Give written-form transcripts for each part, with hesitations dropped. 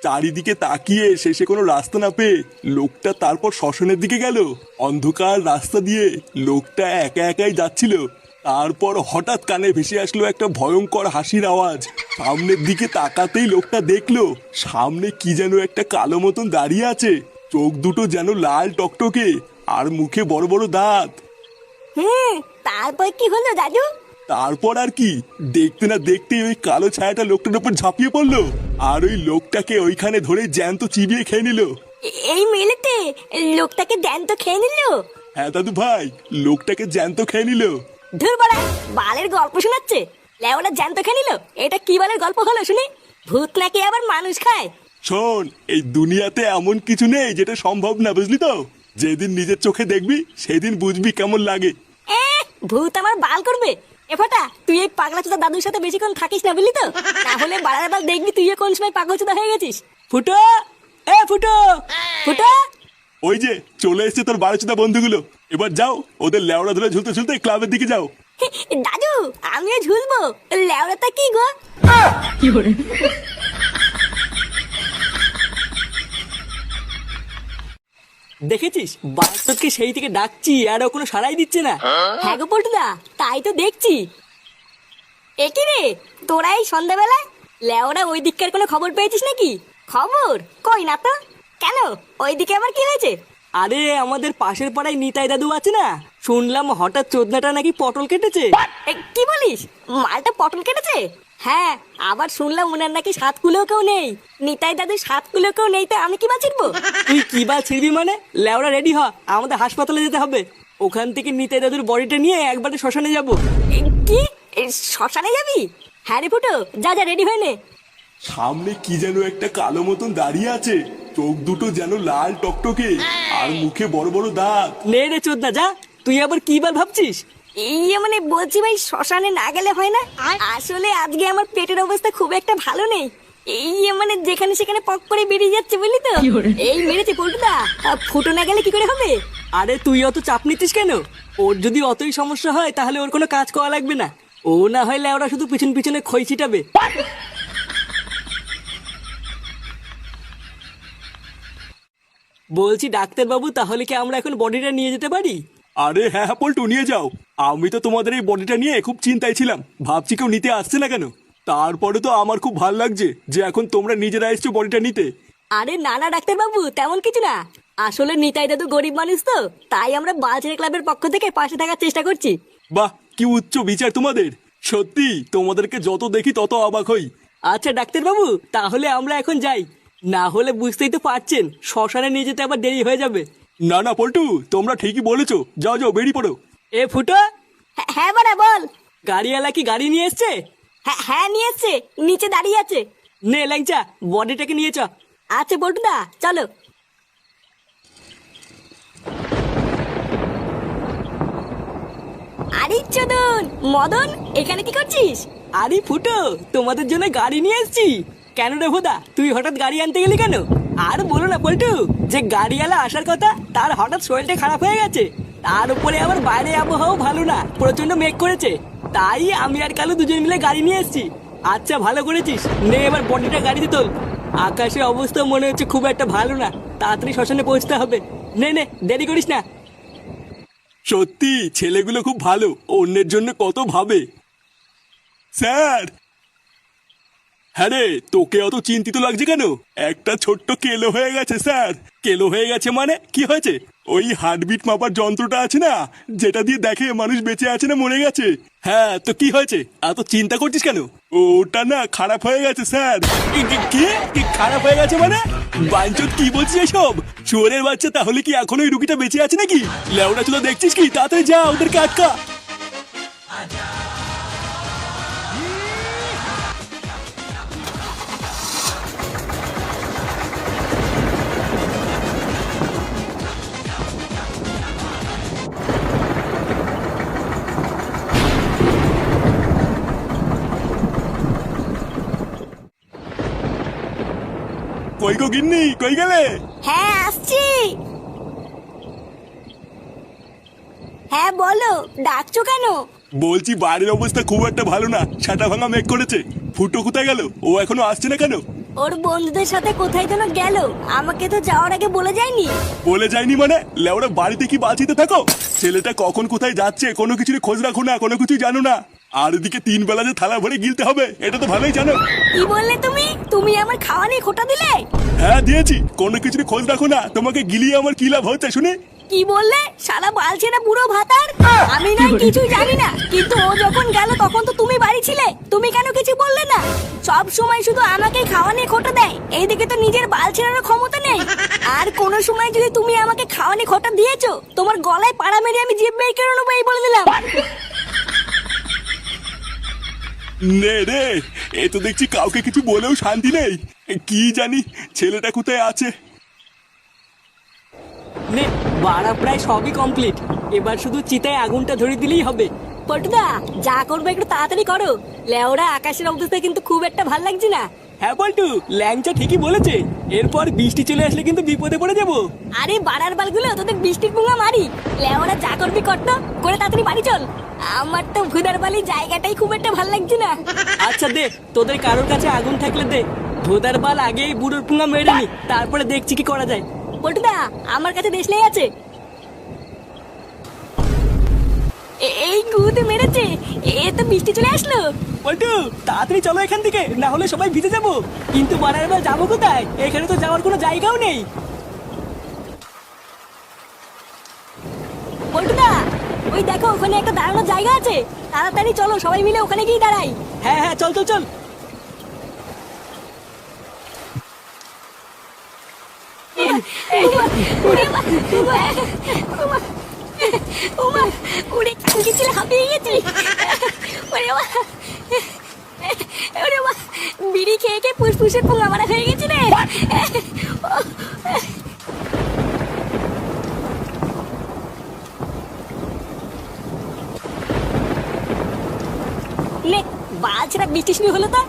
চারিদিকে তাকিয়ে শেষে কোনো রাস্তা না পেয়ে লোকটা তারপর শ্মশানের দিকে গেল। অন্ধকার রাস্তা দিয়ে লোকটা একা একাই যাচ্ছিল। তারপর হঠাৎ কানে ভেসে আসলো একটা ভয়ঙ্কর হাসির আওয়াজ। সামনের দিকে তাকাতেই লোকটা দেখলো সামনে কি যেন একটা কালো মতন দাঁড়িয়ে আছে। চোখ দুটো যেন লাল টকটকে, আর মুখে বড় বড় দাঁত। তারপর কি হলো দাদু? তারপর আর কি, দেখতে না দেখতেই ওই কালো ছায়াটা লোকটার উপর ঝাঁপিয়ে পড়লো, আর ওই লোকটাকে ওইখানে ধরে জ্যান্ত চিবিয়ে খেয়ে নিল। এই মেলেতে লোকটাকে জ্যান্ত খেয়ে নিল? হ্যাঁ দাদু ভাই, লোকটাকে জ্যান্ত খেয়ে নিল। ধুর বাড়া, বালের গল্প শোনাচ্ছে। লেওরা জ্যান্ত খেয়ে নিল? এটা কি বালের গল্প হলো শুনি? ভূত নাকি আবার মানুষ খায়? শোন, এই দুনিয়াতে এমন কিছু নেই যেটা সম্ভব না, বুঝলি তো? যেদিন নিজের চোখে দেখবি সেদিন বুঝবি কেমন লাগে। ভূত আমার বাল করবে? এ ফটা, তুই এই পাগলা চোদা দাদুর সাথে বেশিক্ষণ থাকিস না, বুঝলি তো? তাহলে বাড়ার বাল দেখবি তুইও কোন সময় পাগল চোদা হয়ে গেছিস। ফুটো, এ ফুটো, ফুটো। ওই যে চলে এসছে তোর বারোচোদা বন্ধুগুলো। এবার যাও, ওদের লেওড়া ধরে ঝুলতে ঝুলতে ক্লাবের দিকে যাও। দাদু, আমিও ঝুলবো? লেওড়াটা কি গো? দেখেছিস বাস্তবকে সেই থেকে ডাকছি আর ও কোনো সাড়াই দিচ্ছে না। হ্যাঁ গো পল্টুদা, তাই তো দেখছি। একি রে, তোরা এই সন্ধ্যাবেলায় লেওরা ওই দিককার কোনো খবর পেয়েছিস নাকি? খবর কই না তো। কেন, ওই দিকে আবার কি হয়েছে? আরে আমাদের পাশের পাড়ায় নিতাই দাদু আছে না, শুনলাম হঠাৎ চোদনাটা নাকি পটল কেটেছে। কি বলিস? মালটা পটল কেটেছে? হ্যাঁ, আবার শুনলাম ওনার নাকি 7 কুলো কেউ নেই। নিতাই দাদু 7 কুলো কেউ নেই, তা আমি কি বা চিনবো? তুই কি বা ছিড়বি মানে? লেওরা রেডি হ, আমাদের হাসপাতালে যেতে হবে। ওখান থেকে নিতাই দাদুর বডিটা নিয়ে একবারে শ্মশানে যাব। কি, শ্মশানে যাবি? হ্যাঁ রে ফুটো, যা যা রেডি হয়ে নে। সামনে কি যেন একটা কালো মতন দাঁড়িয়ে আছে, চোখ দুটো যেন লাল টকটকে, আর মুখে বড় বড় দাঁত। নে রে চোদনা, যা। তুই আবার কি বার ভাবছিস? মানে বলছি ভাই, শ্মশানে না গেলে হয় না? আসলে আজকে আমার পেটের অবস্থা খুব একটা ভালো নেই। মানে যেখানে সেখানে পক করে বেরিয়ে যাচ্ছে, বুঝলি তো? এই মেরেছে পল্টুদা, ফুটো না গেলে কি করে হবে? আরে তুই অত চাপ নিতিস কেন? ওর যদি অতই সমস্যা হয় তাহলে ওর কোনো কাজ করা লাগবে না। ও না হয় লেওরা শুধু পিছন পিছনে খই ছিটাবে। বলছি ডাক্তার বাবু, তাহলে কি আমরা এখন বডিটা নিয়ে যেতে পারি? আরে হ্যাঁ হ্যাঁ পল্টু, নিয়ে যাও। আমি তো তোমাদের এই বডিটা নিয়ে খুব চিন্তায় ছিলাম, ভাবছি কেউ নিতে আসছে না কেন। তারপরে তো আমার খুব ভালো লাগছে যে এখন তোমরা নিজেরা এসছো বডিটা নিতে। আরে না না ডাক্তার বাবু, তেমন কিছু না। আসলে নিতাই দাদু গরিব মানুষ তো, তাই আমরা বালছেড়ে ক্লাবের পক্ষ থেকে পাশে থাকার চেষ্টা করছি। বাহ, কি উচ্চ বিচার তোমাদের! সত্যি তোমাদেরকে যত দেখি তত অবাক হই। আচ্ছা ডাক্তার বাবু, তাহলে আমরা এখন যাই। না হলে বুঝতেই তো পারছেন, শ্মশানে নিয়ে যেতে আবার দেরি হয়ে যাবে। না না পল্টু, তোমরা ঠিকই বলেছো, যাও যাও বেরিয়ে পড়ো। এ ফুটো, হ্যাঁ বাড়া বল। গাড়িওয়ালা কি গাড়ি নিয়ে এসছে? হ্যাঁ নিয়ে এসছে, নিচে দাঁড়িয়ে আছে। নে ল্যাংচা, বডিটাকে নিয়ে চ। আচ্ছা পল্টুদা, চলো। আরে চোদন মদন, এখানে কি করছিস? আরে ফুটো, তোমাদের জন্য গাড়ি নিয়ে এসেছি। কেন রে ভোদা, তুই হঠাৎ গাড়ি আনতে গেলি কেন? আর বলো না পল্টু, যে গাড়িওয়ালা আসার কথা তার হঠাৎ শরীরটা খারাপ হয়ে গেছে। তার উপরে আবার বাইরে আবহাওয়াও ভালো না, প্রচন্ড মেঘ করেছে। তাই আমি আর কালু দুজন মিলে গাড়ি নিয়ে এসেছি। আচ্ছা ভালো করেছিস, নে এবার বডিটা গাড়িতে তোল। আকাশের অবস্থা মনে হচ্ছে খুব একটা ভালো না, তাড়াতাড়ি শ্মশানে পৌঁছতে হবে। নে নে, দেরি করিস না। সত্যি ছেলেগুলো খুব ভালো, অন্যের জন্য কত ভাবে। স্যার! হ্যাঁ রে, তোকে অত চিন্তিত লাগছে কেন? একটা ছোট্ট কেলো হয়ে গেছে স্যার। কেলো হয়ে গেছে মানে কি হয়েছে? ওই হার্টবিট মাপার যন্ত্রটা আছে না, যেটা দিয়ে দেখে মানুষ বেঁচে আছে না মরে গেছে। হ্যাঁ, তো কি হয়েছে? এত চিন্তা করছিস কেন? ওটা না খারাপ হয়ে গেছে স্যার। কি খারাপ হয়ে গেছে মানে? বাঞ্চত কি বলছিস এসব? শুয়োরের বাচ্চা, তাহলে কি এখন ওই রুগীটা বেঁচে আছে নাকি? লেওড়া চুলো দেখছিস কি? তাড়াতাড়ি যা, ওদেরকে আটকা। কই গো গিন্নি, কই গেলে? হ্যাঁ আসছি। হ্যাঁ বলো, ডাকছো কেন? বলছি বাড়ির অবস্থা খুব একটা ভালো না, ছাটা ভাঙা মেঘ করেছে। ফুটো কোথায় গেল? ও এখনো আসছে না কেন? ওর বন্ধুদের সাথে কোথায় যেন গেল, আমাকে তো যাওয়ার আগে বলে যায়নি। বলে যায়নি মানে? লেওরা বাড়িতে কি বাঁচিতে থাকো? ছেলেটা কখন কোথায় যাচ্ছে কোনো কিছুর খোঁজ রাখো না, কোনো কিছু জানো না। আর এদিকে 3 বেলা যে থালা ভরে গিলতে হবে এটা তো ভালোই জানো। কি বললে তুমি? তুমি আমার খাওয়া নিয়ে খোটা দিলে? হ্যাঁ দিয়েছি, কোনো কিছুর খোঁজ রাখো না, তোমাকে গিলিয়ে আমার কি লাভ হচ্ছে শুনে? কি বললে? শালা বালছেনা বুড়ো ভাতার। আমি না কিছুই জানি না, কিন্তু ও যখন গেল তখন তো তুমি বাড়ি ছিলে, তুমি কেন কিছু বললে না? সব সময় শুধু আমাকে খাওয়া নিয়ে খোটা দেয়, এইদিকে তো নিজের বালছেনারও ক্ষমতা নেই। আর কোন সময় যদি তুমি আমাকে খাওয়া নিয়ে খোটা দিয়েছো, তোমার গলায় পাড়া মেরে আমি জিভ বের করে নেবো, এই বলে দিলাম। নে রে, এ তো দেখছি কাউকে কিছু বলেও শান্তি নেই। কি জানি ছেলেটা কোথায় আছে। নে, বাড়া প্রায় সবই কমপ্লিট। এবার শুধু চিতায় আগুনটা ধরে দিলেই হবে। পটুদা, যা করবে একটু তাড়াতাড়ি করো। লেওরা আকাশের অবস্থা কিন্তু খুব একটা ভাল লাগছে না। হ্যাঁ পল্টু, ল্যাংচা ঠিকই বলেছে। এরপর বৃষ্টি চলে আসলে কিন্তু বিপদে পড়ে যাবো। আরে বাড়ার বালগুলো, তোদের বৃষ্টির পুঙ্গা মারি। লেওরা যা করবি করতো, করে তাড়াতাড়ি বাড়ি চল। আমার তো ভুদার বালি জায়গাটাই খুব একটা ভাল লাগছে না। আচ্ছা দে, তোদের কারোর কাছে আগুন থাকলে দে। ধোদার বাল আগেই বুড়োর পুঙ্গা মেরে নি, তারপরে দেখছি কি করা যায়। পটুদা, আমার কাছে দেশলাই আছে। এই গুদে মেরেছে, এ তো বৃষ্টি চলে আসলো। পল্টু, তাড়াতাড়ি চলো এখান থেকে, না হলে সবাই ভিজে যাবো। কিন্তু বাড়ার বার যাবো কোথায়? এখানে তো যাওয়ার কোনো জায়গাও নেই। পটুদা, ওই দেখো ওখানে একটা দাঁড়ানোর জায়গা আছে, তাড়াতাড়ি চলো সবাই মিলে ওখানে গিয়ে দাঁড়াই। হ্যাঁ হ্যাঁ, চল চল চল। উড়ে গেছিল, হাঁপিয়ে গেছি। বিড়ি খেয়ে খেয়ে ফুসফুসের পোঙা মারা হয়ে গেছি রে। নে, বালছেরা বৃষ্টি শুরু হলো তো।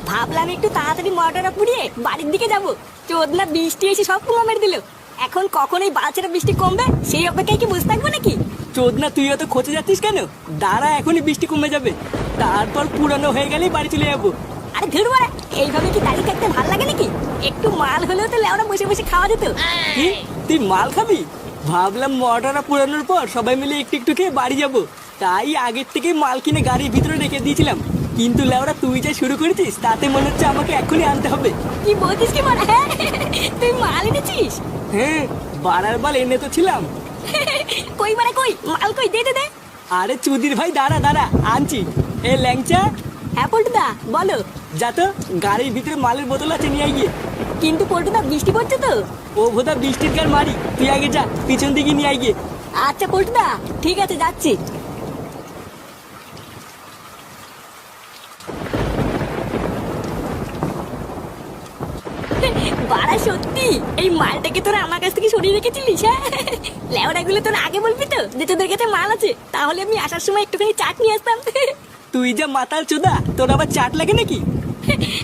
ভাবলাম একটু তাড়াতাড়ি মোটরটা পুড়িয়ে বাড়ির দিকে যাবো। চোদনা বৃষ্টি এসে সব পোঙা মেরে দিল। এখন কখন এই বালছেরা বৃষ্টি কমবে সেই অপেক্ষায় কি বসে থাকবো নাকি? চোদনা, তুই অত খোঁজে যাচ্ছিস কেন? দাঁড়া, এখনই বৃষ্টি কমে যাবে, তারপর পুরানো হয়ে গেলেই বাড়ি চলে যাবো। আরে ধুর বাড়া, এইভাবে কি দাঁড়িয়ে থাকতে ভালো লাগে নাকি? একটু মাল হলেও তো লেওরা বসে বসে খাওয়া যেত। কি, তুই মাল খাবি? ভাবলাম মোটরটা পুরানোর পর সবাই মিলে একটু একটু খেয়ে বাড়ি যাবো, তাই আগের থেকে মাল কিনে গাড়ির ভিতরে রেখে দিয়েছিলাম। কিন্তু লেওরা তুই যা শুরু করেছিস তাতে মনে হচ্ছে আমাকে এখনই আনতে হবে। কি বলছিস কি বলা? হ্যাঁ, তুই মাল এনেছিস? হ্যাঁ, বাড়ার বাল এনে তো ছিলাম। কই মানে কই মাল কই? দে দে দে। আরে চুদির ভাই, দাঁড়া দাঁড়া, আনছি। এ ল্যাংচা, হ্যাঁ পল্টুদা, বলো। যা তো, গাড়ির ভিতরে মালের বোতল আছে, নিয়ে গিয়ে। কিন্তু পল্টুদা বৃষ্টি পড়ছে তো। ও ভোদা, বৃষ্টির গার মারি, তুই আগে যা, পিছন দিকে নিয়ে গিয়ে। আচ্ছা পল্টুদা, ঠিক আছে, যাচ্ছি। বাড়া সত্যি এই মালটাকে তোরা আমার কাছ থেকে সরিয়ে রেখেছিলিস? হ্যাঁ, লেওড়াগুলো তোরা আগে বলবি তো যে তোদের কাছে মাল আছে, তাহলে আমি আসার সময় একটুখানি চাট নিয়ে আসতাম। তুই যা মাতাল চোদা, তোর আবার চাট লাগে নাকি?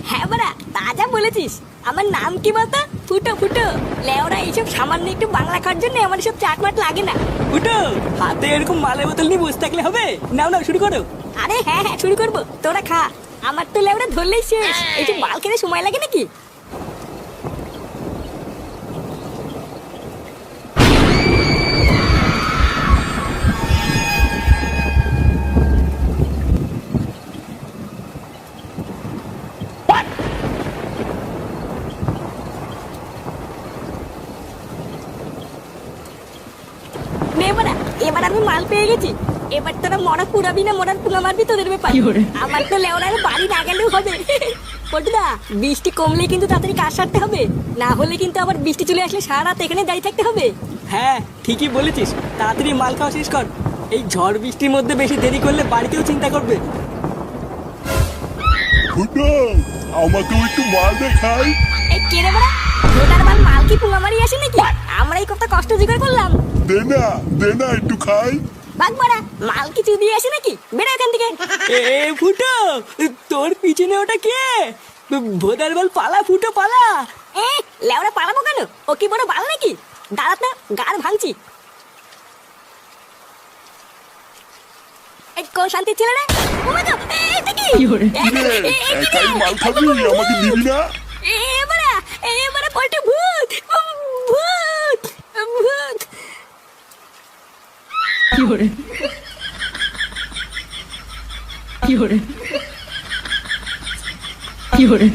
হ্যাঁ বাড়া, তা যা বলেছিস। আমার নাম কি বলতো? ফুটো ফুটো। লেওড়া এইসব সামান্য একটু বাংলা খাওয়ার জন্য আমার সব চাট মাট লাগে না। ফুটো, হাতে এরকম মালের বোতল নিয়ে বসে থাকলে হবে? নাও নাও, শুরু করো। আরে হ্যাঁ হ্যাঁ, শুরু করবো, তোরা খা। আমার তো লেওড়া ধরলেই শেষ, এইসব মাল খেতে সময় লাগে নাকি? এবার আমি মাল পেয়ে গেছি। এবার তোরা মরা পুরাবি না মরার পুঙ্গা মারবি, তোদের ব্যাপার। আমার তো লেওড়ার বাড়ি না গেলেও হবে। পটুদা, বৃষ্টি কমলে কিন্তু তাড়াতাড়ি কাজ সারতে হবে, না হলে কিন্তু আবার বৃষ্টি চলে আসলে সারা রাত এখানে দাঁড়িয়ে থাকতে হবে। হ্যাঁ, ঠিকই বলেছিস, তাড়াতাড়ি মাল খাওয়া শেষ কর। এই ঝড় বৃষ্টির মধ্যে বেশি দেরি করলে বাড়িতেও চিন্তা করবে। ফুটো, আমাকেও একটু মাল দেখাই। এই কে রে বড়া? তোটার বাল মাল কি পুঙ্গা মারি আসে নাকি? আমরা এই কত কষ্ট জোগাড় করলাম। দে না একটু খাই। বাঘ বড়া, মাল কি চুদিয়ে আসে নাকি? বেড়া এখান থেকে। এ ফুটো, তোর পিছনে ওটা কে? ভোদার বল, পালা ফুটো পালা। এ লেওড়া, পালাবো কেন? ও কি বড় বাল নাকি? দাঁড়াত না, গাড় ভাঙছি। এই কোন শান্তি ছিল রে? এটা কি? একাই মাল খাবি, আমাকে দিবি না? এবারে এবারে পল্টু ভূত ভূত ভূত। কি hore